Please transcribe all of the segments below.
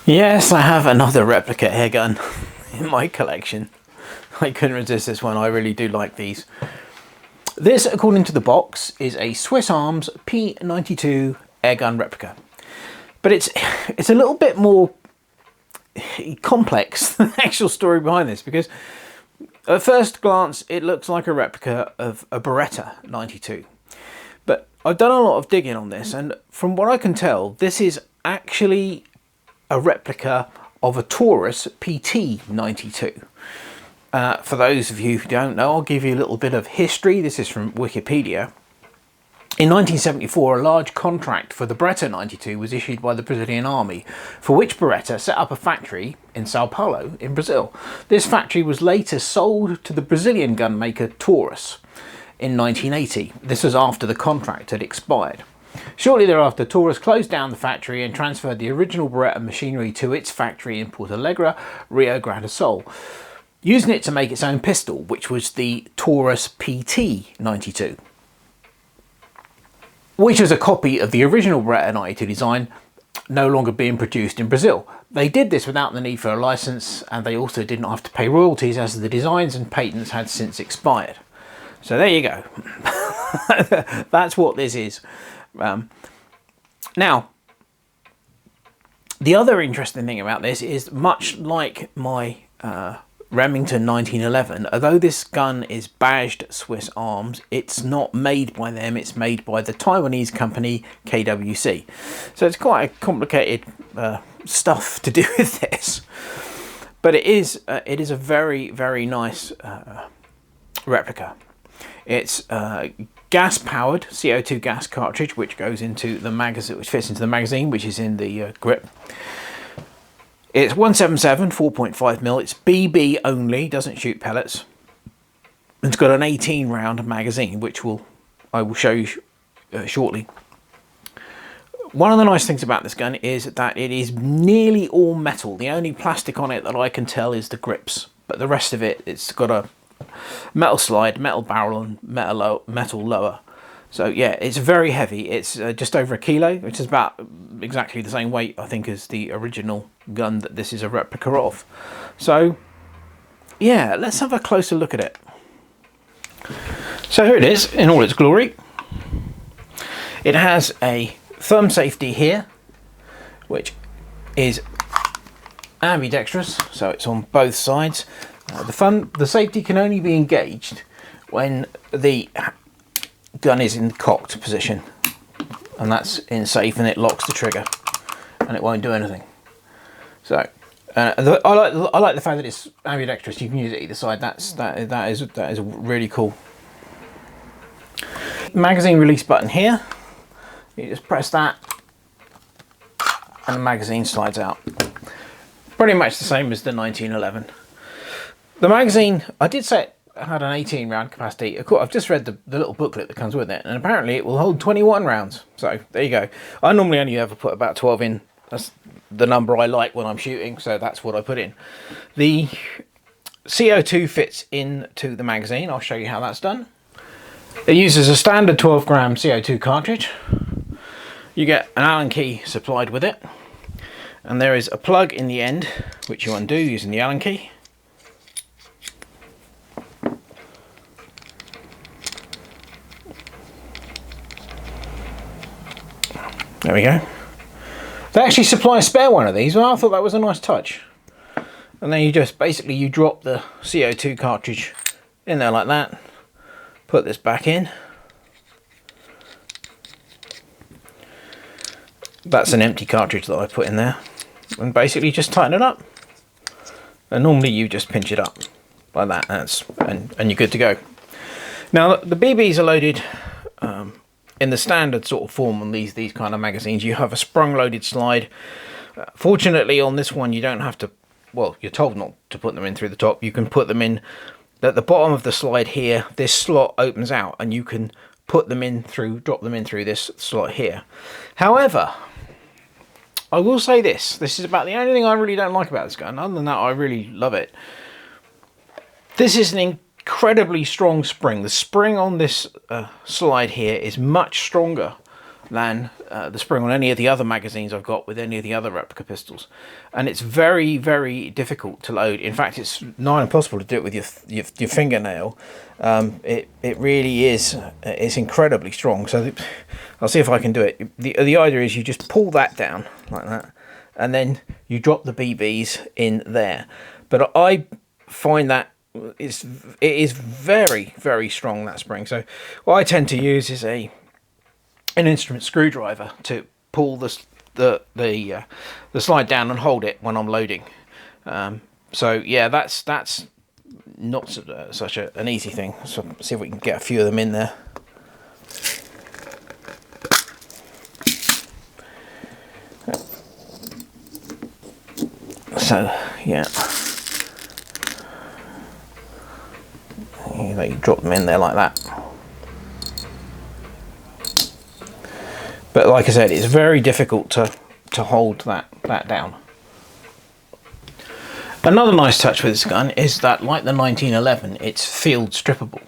Yes, I have another replica airgun in my collection. I couldn't resist this one. I really do like these. This, according to the box, is a Swiss Arms P-92 airgun replica. But it's a little bit more complex than the actual story behind this, because at first glance it looks like a replica of a Beretta 92. But I've done a lot of digging on this, and from what I can tell, this is actually a replica of a Taurus PT-92. For those of you who don't know, I'll give you a little bit of history. This is from Wikipedia. In 1974, a large contract for the Beretta 92 was issued by the Brazilian Army, for which Beretta set up a factory in Sao Paulo in Brazil. This factory was later sold to the Brazilian gunmaker Taurus in 1980. This was after the contract had expired. Shortly thereafter, Taurus closed down the factory and transferred the original Beretta machinery to its factory in Porto Alegre, Rio Grande do Sul, using it to make its own pistol, which was the Taurus PT-92, which was a copy of the original Beretta 92 design, no longer being produced in Brazil. They did this without the need for a license, and they also did not have to pay royalties, as the designs and patents had since expired. So there you go. That's what this is. Now, the other interesting thing about this is, much like my Remington 1911, although this gun is badged Swiss Arms, it's not made by them, it's made by the Taiwanese company KWC. So it's quite a complicated stuff to do with this. But it is a very, very nice replica. It's gas-powered CO2 gas cartridge, which goes into the magazine, which fits into the magazine, which is in the grip. It's 177 4.5mm. It's BB only, doesn't shoot pellets. It's got an 18-round magazine, which I will show you shortly. One of the nice things about this gun is that it is nearly all metal. The only plastic on it that I can tell is the grips, but the rest of it, it's got a metal slide, metal barrel, and metal lower. So yeah, it's very heavy. It's just over 1 kilo, which is about exactly the same weight, I think, as the original gun that this is a replica of. So yeah, let's have a closer look at it. So here it is in all its glory. It has a thumb safety here, which is ambidextrous, so it's on both sides. The safety can only be engaged when the gun is in the cocked position, and that's in safe, and it locks the trigger and it won't do anything. So I like the fact that it's ambidextrous. You can use it either side. That is really cool. Magazine release button here. You just press that and the magazine slides out. Pretty much the same as the 1911. The magazine, I did say it had an 18-round capacity. Of course, I've just read the little booklet that comes with it, and apparently it will hold 21 rounds. So there you go. I normally only ever put about 12 in. That's the number I like when I'm shooting, so that's what I put in. The CO2 fits into the magazine. I'll show you how that's done. It uses a standard 12-gram CO2 cartridge. You get an Allen key supplied with it, and there is a plug in the end, which you undo using the Allen key. There we go. They actually supply a spare one of these. Well, I thought that was a nice touch. And then you just basically drop the CO2 cartridge in there like that. Put this back in. That's an empty cartridge that I put in there. And basically just tighten it up. And normally you just pinch it up like that. And you're good to go. Now the BBs are loaded in the standard sort of form on these kind of magazines. You have a sprung loaded slide. Fortunately on this one you don't have to, well, you're told not to put them in through the top. You can put them in at the bottom of the slide here. This slot opens out and you can put them in through, drop them in through this slot here. However, I will say this is about the only thing I really don't like about this gun. Other than that, I really love it. This is an incredibly strong spring. The spring on this slide here is much stronger than the spring on any of the other magazines I've got with any of the other replica pistols, and it's very, very difficult to load. In fact, it's nigh impossible to do it with your fingernail. It really is. It's incredibly strong. So I'll see if I can do it. The idea is you just pull that down like that, and then you drop the BBs in there. But I find that it is very, very strong, that spring. So what I tend to use is an instrument screwdriver to pull the slide down and hold it when I'm loading. So yeah, that's not such an easy thing. So see if we can get a few of them in there. So yeah, you drop them in there like that. But like I said, it's very difficult to hold that down. Another nice touch with this gun is that, like the 1911, it's field strippable.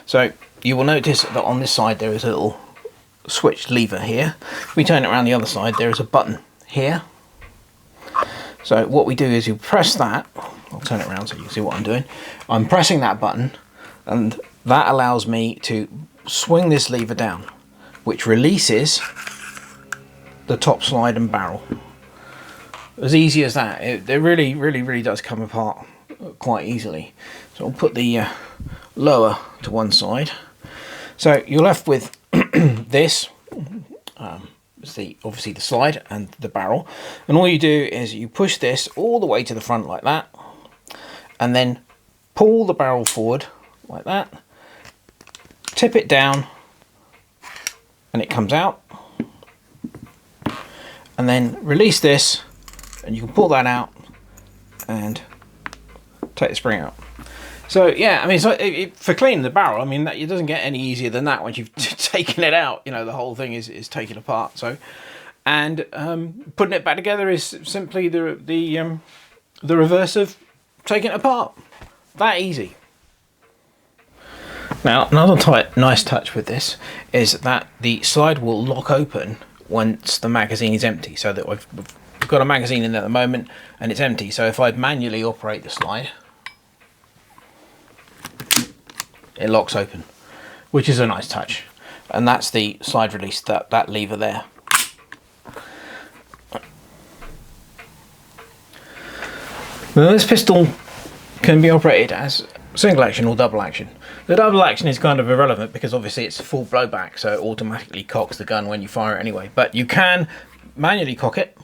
So you will notice that on this side there is a little switch lever here. If we turn it around the other side, there is a button here. So what we do is you press that. I'll turn it around so you can see what I'm doing. I'm pressing that button, and that allows me to swing this lever down, which releases the top slide and barrel. As easy as that. It really does come apart quite easily. So I'll put the lower to one side. So you're left with this. Obviously the slide and the barrel, and all you do is you push this all the way to the front like that, and then pull the barrel forward like that, tip it down, and it comes out, and then release this, and you can pull that out and take the spring out. So yeah, I mean, so for cleaning the barrel, I mean, it doesn't get any easier than that once you've taken it out. You know, the whole thing is taken apart. So, and putting it back together is simply the reverse of taking it apart. That easy. Now, another nice touch with this is that the slide will lock open once the magazine is empty. So that we've got a magazine in there at the moment, and it's empty. So if I manually operate the slide, it locks open, which is a nice touch. And that's the slide release, that lever there. Now, this pistol can be operated as single action or double action. The double action is kind of irrelevant because obviously it's full blowback, so it automatically cocks the gun when you fire it anyway. But you can manually cock it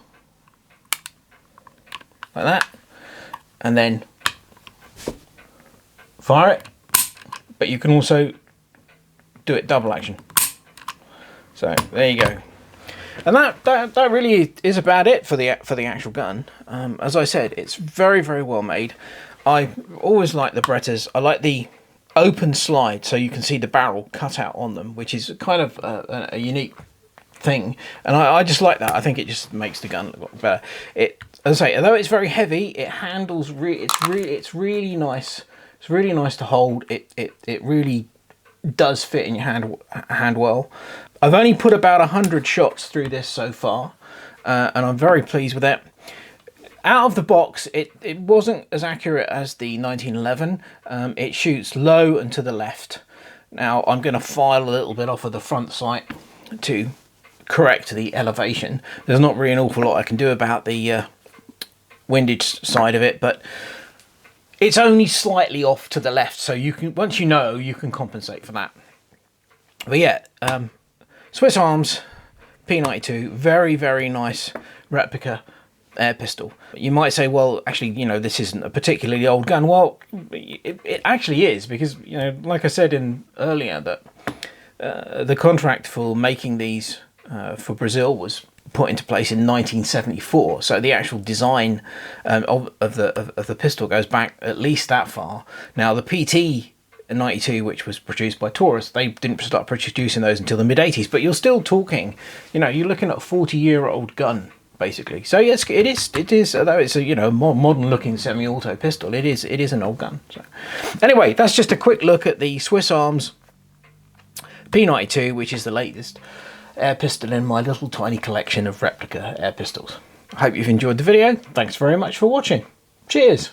like that, and then fire it. But you can also do it double action. So there you go. And that really is about it for the actual gun. As I said, it's very, very well made. I always like the Berettas. I like the open slide, so you can see the barrel cut out on them, which is kind of a unique thing. And I just like that. I think it just makes the gun look better. As I say, although it's very heavy, it handles. It's really nice. It's really nice to hold. It really does fit in your hand well. I've only put about 100 shots through this so far, and I'm very pleased with it. Out of the box, it wasn't as accurate as the 1911. It shoots low and to the left. Now I'm going to file a little bit off of the front sight to correct the elevation. There's not really an awful lot I can do about the windage side of it, but it's only slightly off to the left, so you can, once you know, you can compensate for that. But yeah, Swiss Arms P-92, very, very nice replica air pistol. You might say, well, actually, you know, this isn't a particularly old gun. Well, it actually is, because, you know, like I said earlier, that the contract for making these for Brazil was put into place in 1974. So the actual design of the pistol goes back at least that far. Now the PT-92, which was produced by Taurus, they didn't start producing those until the mid-80s. But you're still talking, you know, you're looking at a 40-year-old gun, basically. So yes, it is. Although it's a, you know, more modern-looking semi-auto pistol, it is an old gun. So anyway, that's just a quick look at the Swiss Arms P-92, which is the latest air pistol in my little tiny collection of replica air pistols. I hope you've enjoyed the video. Thanks very much for watching. Cheers!